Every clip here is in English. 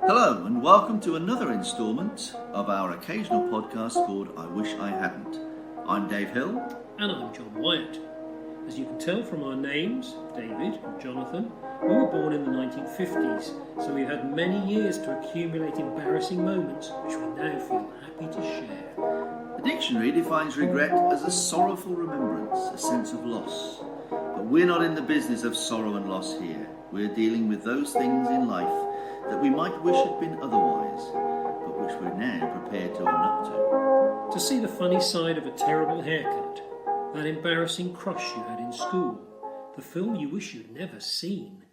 Hello and welcome to another instalment of our occasional podcast called I Wish I Hadn't. I'm Dave Hill. And I'm John Wyatt. As you can tell from our names, David and Jonathan, we were born in the 1950s, so we've had many years to accumulate embarrassing moments which we now feel happy to share. The dictionary defines regret as a sorrowful remembrance, a sense of loss. But we're not in the business of sorrow and loss here. We're dealing with those things in life that we might wish had been otherwise, but which we're now prepared to own up to. To see the funny side of a terrible haircut, that embarrassing crush you had in school, the film you wish you'd never seen,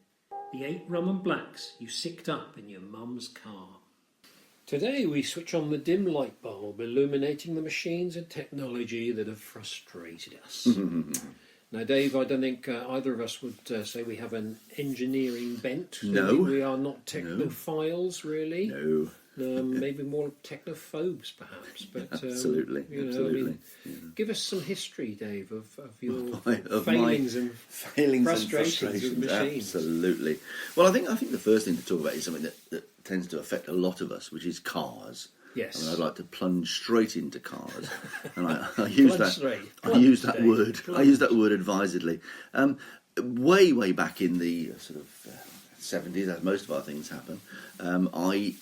the 8 rum and blacks you sicked up in your mum's car. Today we switch on the dim light bulb illuminating the machines and technology that have frustrated us. Now, Dave, I don't think either of us would say we have an engineering bent. No. We are not technophiles, really. No. Maybe more technophobes, perhaps. But Absolutely. give us some history, Dave, of your Of failings my and failings frustrations with machines. Absolutely. Well, I think the first thing to talk about is something that tends to affect a lot of us, which is cars. Yes. I mean, I'd like to plunge straight into cars, and I use that. I use that word. I use that word advisedly. Way back in the sort of 70s, as most of our things happen, I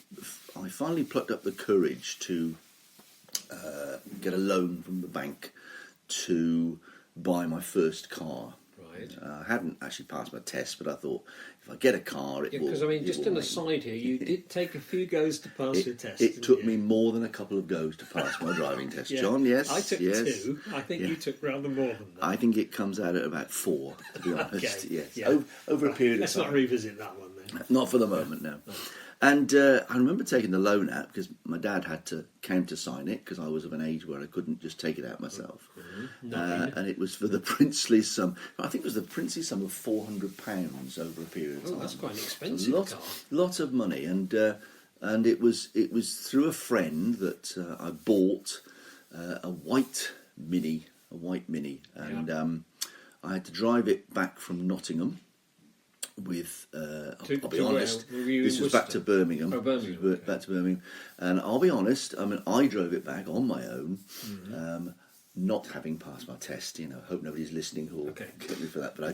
finally plucked up the courage to get a loan from the bank to buy my first car. Right. I hadn't actually passed my test, but I thought if I get a car, it will. Because, I mean, just an aside here, you did take a few goes to pass your test. It took me more than a couple of goes to pass my driving test, John. Yes, I took yes. 2. I think you took rather more than that. I think it comes out at about 4, to be honest. Okay, Yes, yeah. over a period of Let's time. not revisit that one then. Not for the moment, no. And I remember taking the loan out because my dad had to countersign it because I was of an age where I couldn't just take it out myself. And it was for the princely sum. I think it was the princely sum of £400 over a period of time. Oh, that's quite an expensive car. Lot of money, and it was through a friend that I bought a white Mini, and I had to drive it back from Nottingham. With I'll be honest, this was back to Birmingham. Oh, Birmingham. This was back to Birmingham, and I'll be honest. I mean, I drove it back on my own, not having passed my test. You know, hope nobody's listening who will kill me for that. But I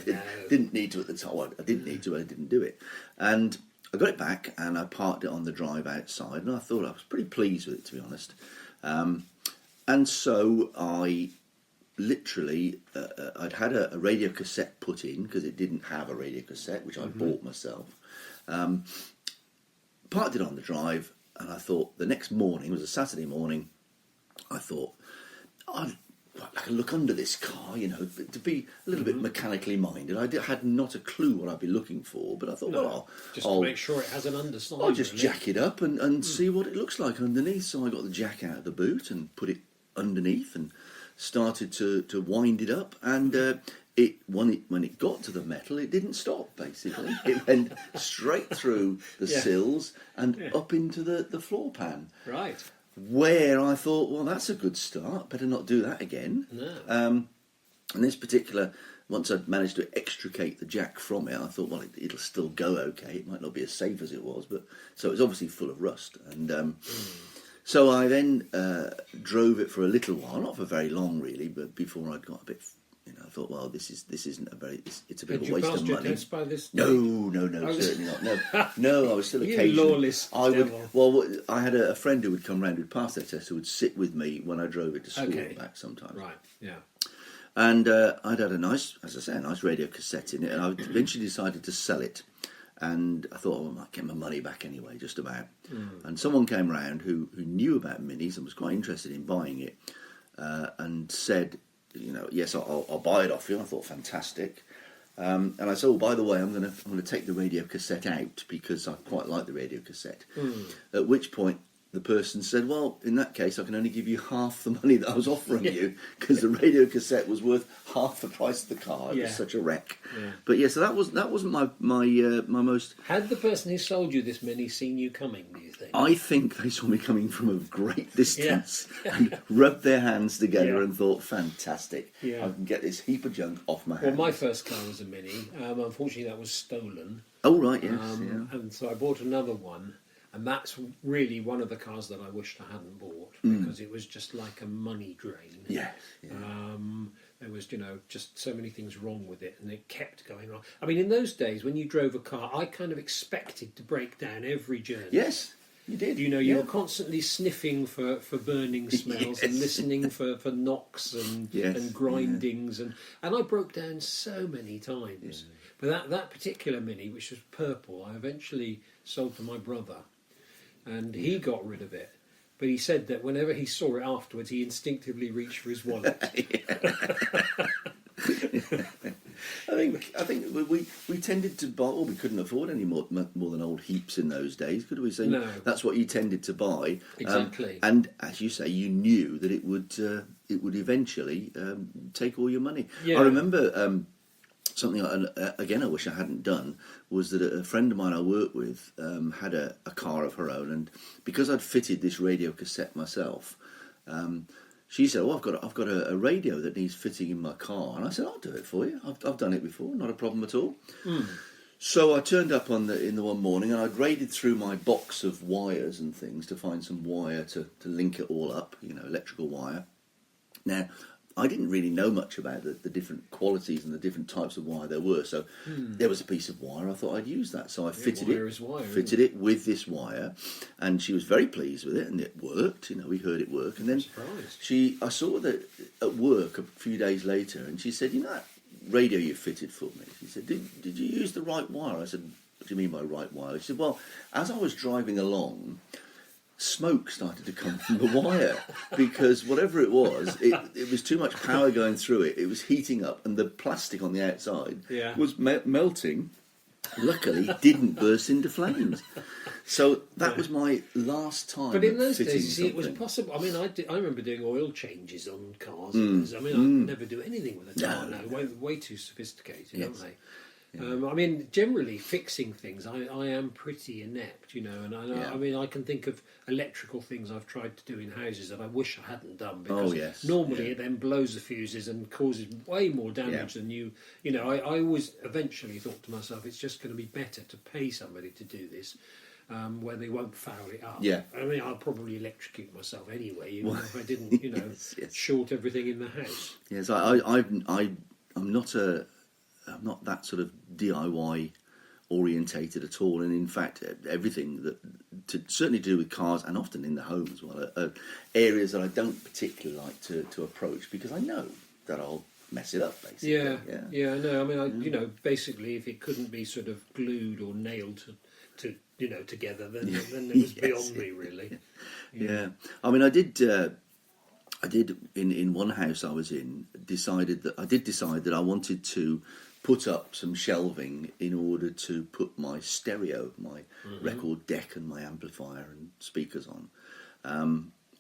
didn't need to at the time. Well, I didn't need to, but I didn't do it. And I got it back, and I parked it on the drive outside, and I thought I was pretty pleased with it, to be honest. And so I. Literally, I'd had a radio cassette put in because it didn't have a radio cassette, which I bought myself. Parked it on the drive, and I thought the next morning, it was a Saturday morning, I thought, I'd like a look under this car, you know, to be a little bit mechanically minded. I had not a clue what I'd be looking for, but I thought, to make sure it has an underside. I'll just jack it up and see what it looks like underneath. So I got the jack out of the boot and put it underneath and started to wind it up, and when it got to the metal, it didn't stop. Basically, it went straight through the sills and up into the floor pan. Right. Where I thought, well, that's a good start. Better not do that again. No. And this particular, once I'd managed to extricate the jack from it, I thought, well, it'll still go okay. It might not be as safe as it was, but so it was obviously full of rust. And so I then drove it for a little while, not for very long really, but before I'd got a bit, I thought, well, this isn't it's a bit of a waste of money. Had you passed your test by this No, certainly not. No, I was still occasionally. Lawless devil. I had a friend who would come round who'd passed their test who would sit with me when I drove it to school and back sometimes. Right, yeah. And I'd had a nice radio cassette in it, and I eventually decided to sell it. And I thought, I might get my money back anyway, just about. And someone came round who knew about minis and was quite interested in buying it, and said, yes, I'll buy it off you. And I thought, fantastic. And I said, oh, by the way, I'm going to take the radio cassette out because I quite like the radio cassette. At which point the person said, well, in that case, I can only give you half the money that I was offering you because the radio cassette was worth half the price of the car. It was such a wreck. Yeah. But so that wasn't my most. Had the person who sold you this Mini seen you coming, do you think? I think they saw me coming from a great distance and rubbed their hands together and thought, fantastic, I can get this heap of junk off my hands. Well, my first car was a Mini. Unfortunately, that was stolen. Oh, right, yes. And so I bought another one. And that's really one of the cars that I wished I hadn't bought, because it was just like a money drain. Yeah. There was, just so many things wrong with it, and it kept going on. I mean, in those days, when you drove a car, I kind of expected to break down every journey. Yes, you did. You were constantly sniffing for burning smells and listening for knocks and grindings, and I broke down so many times. But that particular Mini, which was purple, I eventually sold to my brother, and he got rid of it. But he said that whenever he saw it afterwards, he instinctively reached for his wallet. I think we tended to buy. Well, we couldn't afford any more than old heaps in those days, could we? So No. that's what you tended to buy. Exactly. And as you say, you knew that it would eventually take all your money. Yeah. I remember. Something, again, I wish I hadn't done, was that a friend of mine I worked with had a car of her own, and because I'd fitted this radio cassette myself, she said, "Oh, I've got a radio that needs fitting in my car," and I said, "I'll do it for you. I've done it before, not a problem at all." So I turned up in the one morning, and I'd raided through my box of wires and things to find some wire to link it all up, electrical wire. Now, I didn't really know much about the different qualities and the different types of wire there were, so there was a piece of wire. I thought I'd use that, so I fitted it with this wire, and she was very pleased with it, and it worked. We heard it work, and then I saw that at work a few days later, and she said, "That radio you fitted for me." She said, "Did you use the right wire?" I said, "What do you mean by right wire?" She said, "Well, as I was driving along, smoke started to come from the wire, because whatever it was, it was too much power going through it. It was heating up, and the plastic on the outside was melting. Luckily, it didn't burst into flames." So that was my last time. But in those days, something. it was possible. I mean, I remember doing oil changes on cars. I never do anything with a car now. Way too sophisticated, aren't they? I mean, generally fixing things, I am pretty inept, and I can think of electrical things I've tried to do in houses that I wish I hadn't done, because normally it then blows the fuses and causes way more damage than I always eventually thought to myself, it's just going to be better to pay somebody to do this, where they won't foul it up. Yeah. I mean, I'll probably electrocute myself anyway, even if I didn't, short everything in the house. Yes, I'm not that sort of DIY orientated at all, and in fact, everything that certainly to do with cars, and often in the home as well, are areas that I don't particularly like to approach, because I know that I'll mess it up, basically. Yeah, I know. I mean, basically, if it couldn't be sort of glued or nailed to together, then it was beyond me, really. Yeah. I mean, I did in one house I was in, decide that I wanted to put up some shelving in order to put my stereo, my record deck, and my amplifier and speakers on.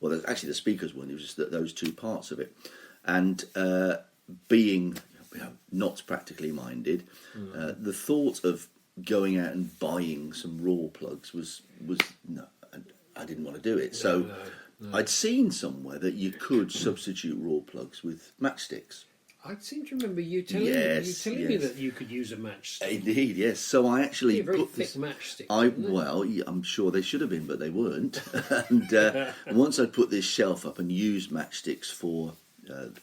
Well, actually the speakers weren't, it was just those two parts of it. And being not practically minded, the thought of going out and buying some raw plugs was no, I didn't want to do it. So I'd seen somewhere that you could substitute raw plugs with matchsticks. I seem to remember you telling me that you could use a matchstick. Indeed, yes. So I actually put thick matchsticks. I'm sure they should have been, but they weren't. And once I put this shelf up and used matchsticks for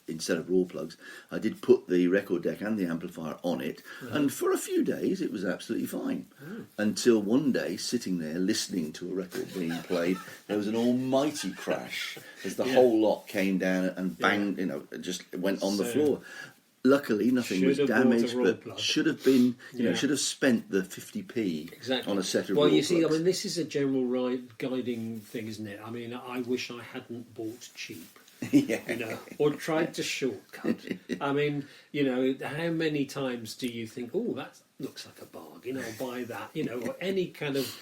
instead of raw plugs, I did put the record deck and the amplifier on it, and for a few days it was absolutely fine. Until one day, sitting there listening to a record being played, there was an almighty crash as the whole lot came down and banged, just went on the floor. Luckily, nothing was damaged, but should have been, should have spent the 50p on a set of raw plugs. I mean, this is a general guiding thing, isn't it? I mean, I wish I hadn't bought cheap. Or tried to shortcut. I mean, how many times do you think, "Oh, that looks like a bargain, I'll buy that," or any kind of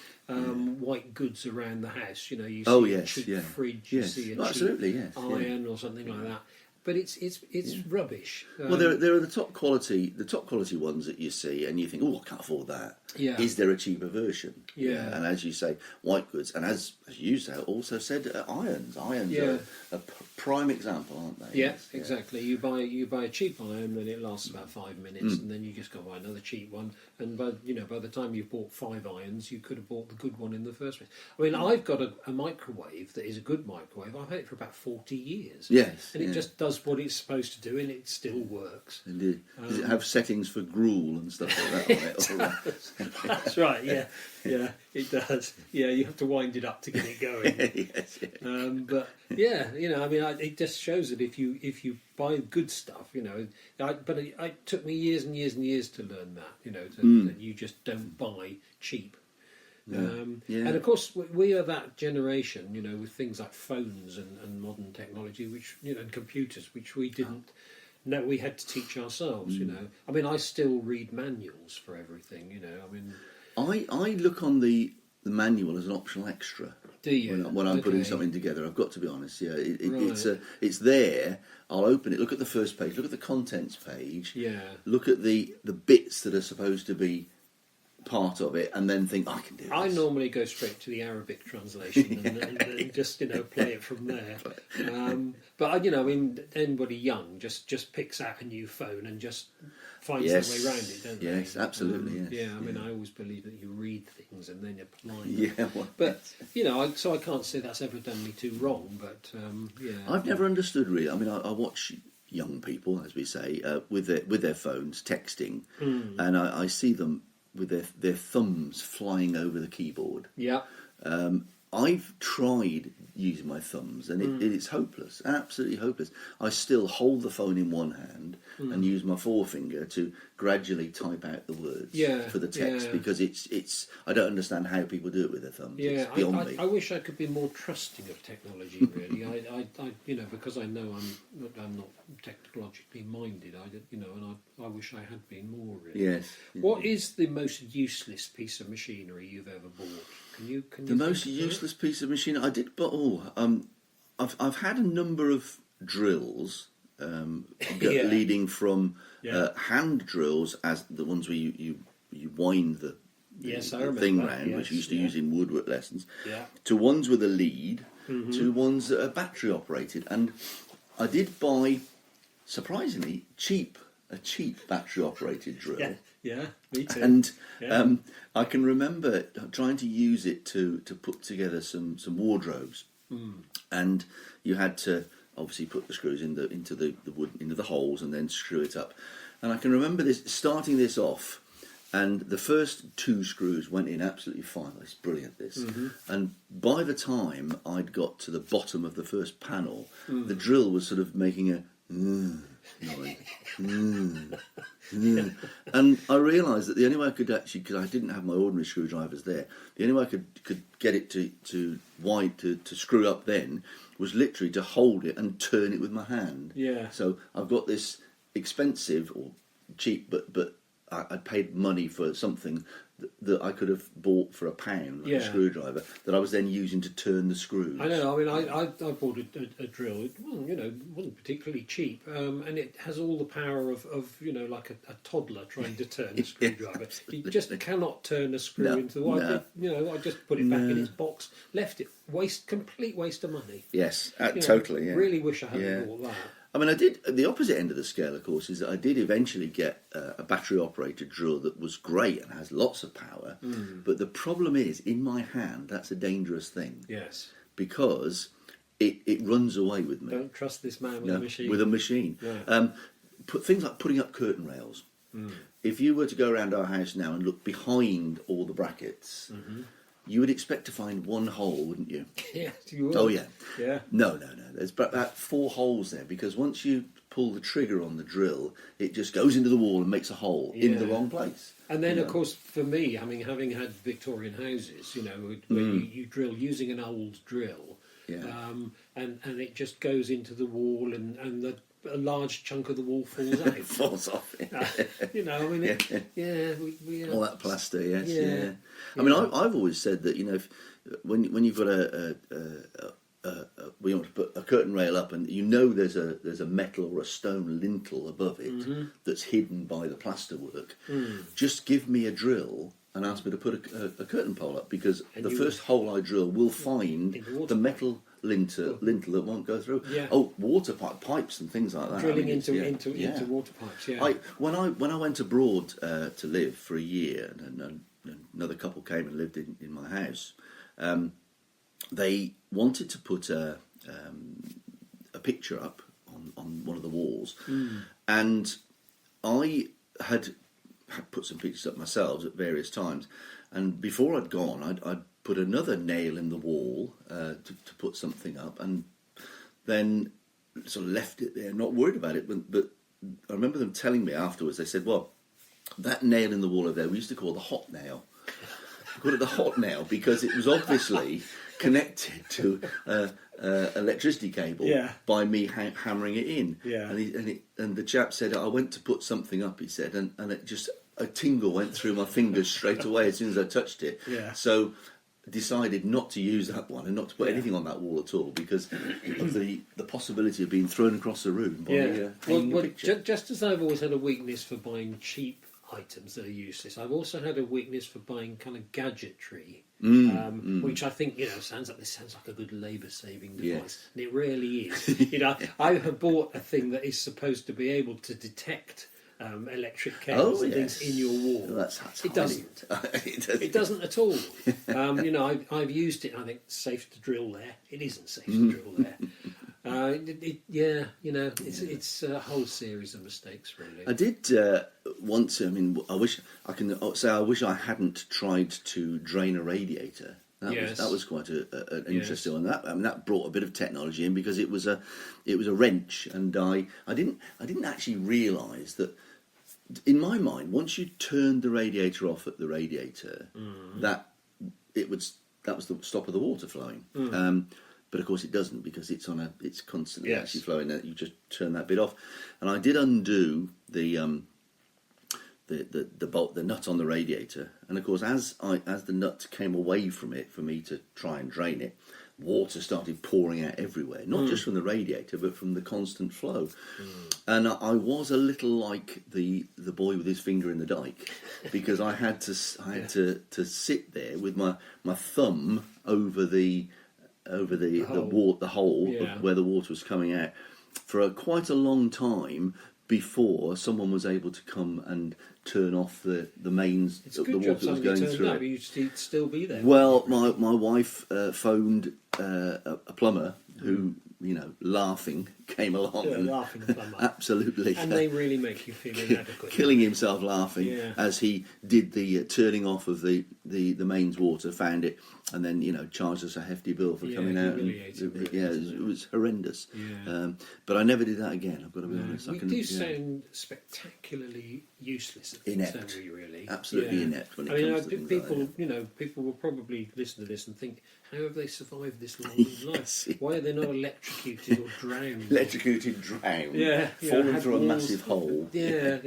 white goods around the house, you see a cheap fridge, you see a cheap iron or something like that, but it's rubbish. Well, there are the top quality ones that you see, and you think, oh, I can't afford that. Yeah. Is there a cheaper version? Yeah. And as you say, white goods, and as you also said, irons. Irons are a prime example, aren't they? Yeah, exactly. You buy a cheap iron, then it lasts about 5 minutes, and then you just go buy another cheap one. And by the time you've bought 5 irons, you could have bought the good one in the first place. I mean, I've got a microwave that is a good microwave. I've had it for about 40 years. Yes, and it just does what it's supposed to do, and it still works. Indeed. Does it have settings for gruel and stuff like that on it? That's right. Yeah, it does. Yeah, you have to wind it up to get it going. Yes, yeah. But yeah, I mean, it just shows that if you buy good stuff, but it took me years and years and years to learn that, that you just don't buy cheap. And of course, we are that generation, with things like phones and modern technology, which and computers, which we didn't. No, we had to teach ourselves. I mean, I still read manuals for everything. I mean, I look on the manual as an optional extra. Do you? When I'm putting something together, I've got to be honest. Yeah, it's there. I'll open it. Look at the first page. Look at the contents page. Yeah. Look at the bits that are supposed to be part of it, and then think I can do this. I normally go straight to the Arabic translation and just play it from there. But I mean, anybody young just picks out a new phone and just finds their way around it, don't they? Yes, absolutely. Yes. I mean, I always believe that you read things and then apply them. Yeah, well, but so I can't say that's ever done me too wrong. But I've never understood really. I mean, I watch young people, as we say, with their phones texting, and I see them with their thumbs flying over the keyboard. Yeah. I've tried using my thumbs, and it's hopeless, absolutely hopeless. I still hold the phone in one hand and use my forefinger to gradually type out the words for the text because it's. I don't understand how people do it with their thumbs. Yeah, it's beyond me. I wish I could be more trusting of technology. Really, I because I know I'm not technologically minded. And I wish I had been more. Really. Yes. What is the most useless piece of machinery you've ever bought? Can you the most useless piece of machinery I did, but I've had a number of drills leading from hand drills as the ones where you wind the thing round, which you used to use in woodwork lessons, to ones with a lead, to ones that are battery operated, and I did buy surprisingly a cheap battery operated drill. Yeah, me too. And I can remember trying to use it to put together some wardrobes, and you had to obviously put the screws into the wood into the holes and then screw it up. And I can remember starting this off, and the first 2 screws went in absolutely fine. It's brilliant, this. And by the time I'd got to the bottom of the first panel, the drill was sort of making a noise. And I realised that the only way I could actually, because I didn't have my ordinary screwdrivers there, the only way I could get it to screw up then was literally to hold it and turn it with my hand. Yeah. So I've got this expensive or cheap, but I paid money for something that I could have bought for £1, like a screwdriver, that I was then using to turn the screws. I know. I mean, I bought a drill. It wasn't particularly cheap, and it has all the power of like a toddler trying to turn a screwdriver. You just cannot turn a screw into the wire. I just put it back in its box, left it. Complete waste of money. Yes, totally. Yeah. Really wish I hadn't bought that. I mean, I did. The opposite end of the scale, of course, is that I did eventually get a battery-operated drill that was great and has lots of power. But the problem is, in my hand, that's a dangerous thing. Yes. Because it runs away with me. Don't trust this man with a machine. With a machine. Yeah. Things like putting up curtain rails. If you were to go around our house now and look behind all the brackets, you would expect to find one hole, wouldn't you? Yes, you would. Oh, yeah. Yeah. No. There's about 4 holes there, because once you pull the trigger on the drill, it just goes into the wall and makes a hole in the wrong place. And then, of course, for me, having had Victorian houses, where you drill using an old drill, and it just goes into the wall, and a large chunk of the wall falls out. It falls off. We all that plaster, yes. I mean, I've always said that, when you've got we want to put a curtain rail up, and there's a metal or a stone lintel above it that's hidden by the plasterwork. Just give me a drill and ask me to put a curtain pole up, because the first hole I drill will find the metal lintel that won't go through. Yeah. Oh, water pipes and things like that. Drilling into water pipes. Yeah. When I went abroad to live for a year, and another couple came and lived in my house. They wanted to put a picture up on one of the walls, and I had put some pictures up myself at various times. And before I'd gone, I'd put another nail in the wall to put something up, and then sort of left it there, not worried about it. But I remember them telling me afterwards. They said, "Well, that nail in the wall over there, we used to call the hot nail. We called it the hot nail because it was obviously connected to electricity cable by me hammering it in." Yeah. And the chap said, "I went to put something up," he said, and it just, a tingle went through my fingers straight away as soon as I touched it. Yeah. So I decided not to use that one and not to put anything on that wall at all, because of the possibility of being thrown across the room by hanging a picture. Just as I've always had a weakness for buying cheap items that are useless, I've also had a weakness for buying kind of gadgetry, which I think sounds like a good labour-saving device, Yes. and it really is. I have bought a thing that is supposed to be able to detect electric cables and things in your wall. Well, that's it doesn't. It doesn't at all. I've used it. I think it's safe to drill there. It isn't safe to drill there. It's a whole series of mistakes, really. I did want to. I mean, I wish I can say I wish I hadn't tried to drain a radiator. That was quite an interesting one. That brought a bit of technology in, because it was a wrench, and I didn't actually realise that. In my mind, once you turned the radiator off at the radiator, that was the stop of the water flowing. But of course it doesn't, because it's constantly actually flowing. You just turn that bit off, and I did undo the bolt, the nut on the radiator, and of course as the nut came away from it for me to try and drain it, water started pouring out everywhere, not just from the radiator but from the constant flow. And I was a little like the boy with his finger in the dike, because I had to sit there with my thumb over the hole where the water was coming out for quite a long time before someone was able to come and turn off the mains. It's a good job that was going through. Up, you'd still be there. Well, my wife phoned a plumber who, laughing, came along. Yeah, laughing plumber. Absolutely. And they really make you feel inadequate. Killing himself laughing as he did the turning off of the mains water, found it, and then, charged us a hefty bill for coming out. It was horrendous. Yeah. But I never did that again, I've got to be honest. We do sound spectacularly useless at inept. Don't we, really? Absolutely inept when it comes to things people, like that. People will probably listen to this and think, how have they survived this long in life? Why are they not electrocuted or drowned? Electrocuted, drowned, Yeah, fallen through a massive hole. Yeah,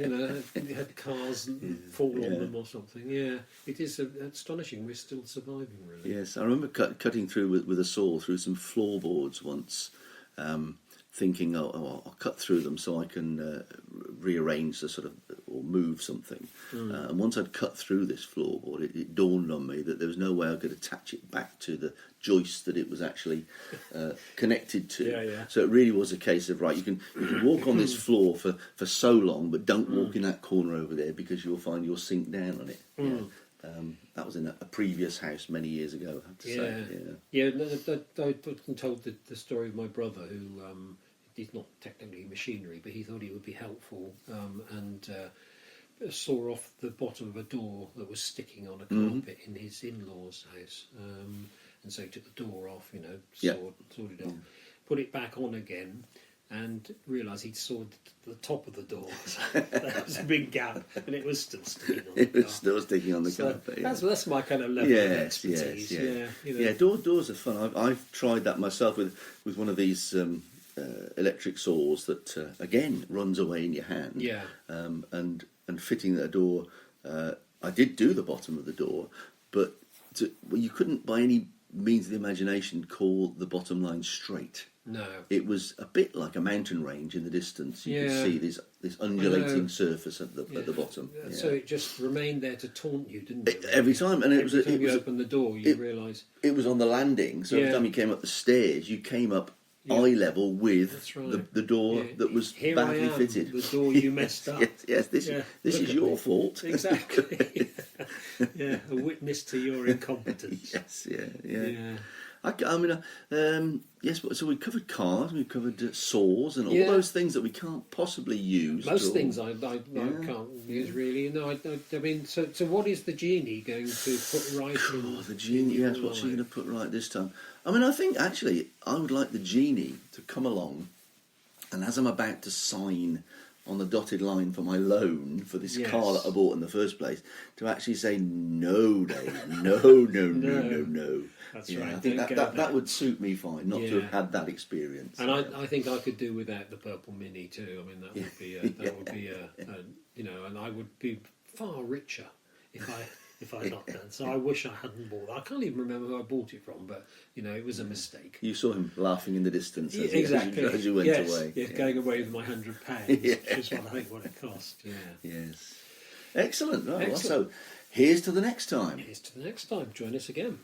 had cars fall on them or something. Yeah, it is astonishing. We're still surviving, really. Yes, I remember cutting through with a saw through some floorboards once, thinking, I'll cut through them so I can rearrange or move something. And once I'd cut through this floorboard, it dawned on me that there was no way I could attach it back to the joist that it was actually connected to. Yeah. So it really was a case of, right, you can walk on this floor for so long, but don't walk in that corner over there, because you'll find you'll sink down on it. That was in a previous house many years ago, I have to say. I've told the story of my brother who, he's not technically machinery, but he thought he would be helpful, and saw off the bottom of a door that was sticking on a carpet in his in-laws' house. And so he took the door off, sawed it off, put it back on again, and realised he'd sawed the top of the door. So there was a big gap, and it was still sticking on the carpet. Still sticking on the carpet. That's my kind of level of expertise. Doors are fun. I've tried that myself with one of these electric saws that again runs away in your hand. And fitting that door, I did do the bottom of the door, but you couldn't by any means of the imagination call the bottom line straight. No. It was a bit like a mountain range in the distance. You could see this undulating surface at the bottom. Yeah. So it just remained there to taunt you, didn't it? Every time, and every time you opened the door, you realise it was on the landing. So every time you came up the stairs, you came up eye level with the door that was badly fitted. The door you messed up. yes, this is your fault. Exactly. A witness to your incompetence. Yes, yeah. I mean, yes. So we covered cars, we covered saws, and all those things that we can't possibly use. Most things I can't use really. No, I mean, so what is the genie going to put right? The genie. Yes, what's she going to put right this time? I mean, I think actually I would like the genie to come along, and as I'm about to sign on the dotted line for my loan for this car that I bought in the first place, to actually say, no, Dave, no. That's right. I think that would suit me fine, not to have had that experience. And I think I could do without the purple Mini too. I mean, that would be and I would be far richer if I'd not done. So I wish I hadn't bought that. I can't even remember who I bought it from, but it was a mistake. You saw him laughing in the distance as you went away. Yeah, going away with my £100, which is what it cost. Yeah. Yes. Excellent. Right, Excellent. Well, so here's to the next time. Here's to the next time. Join us again.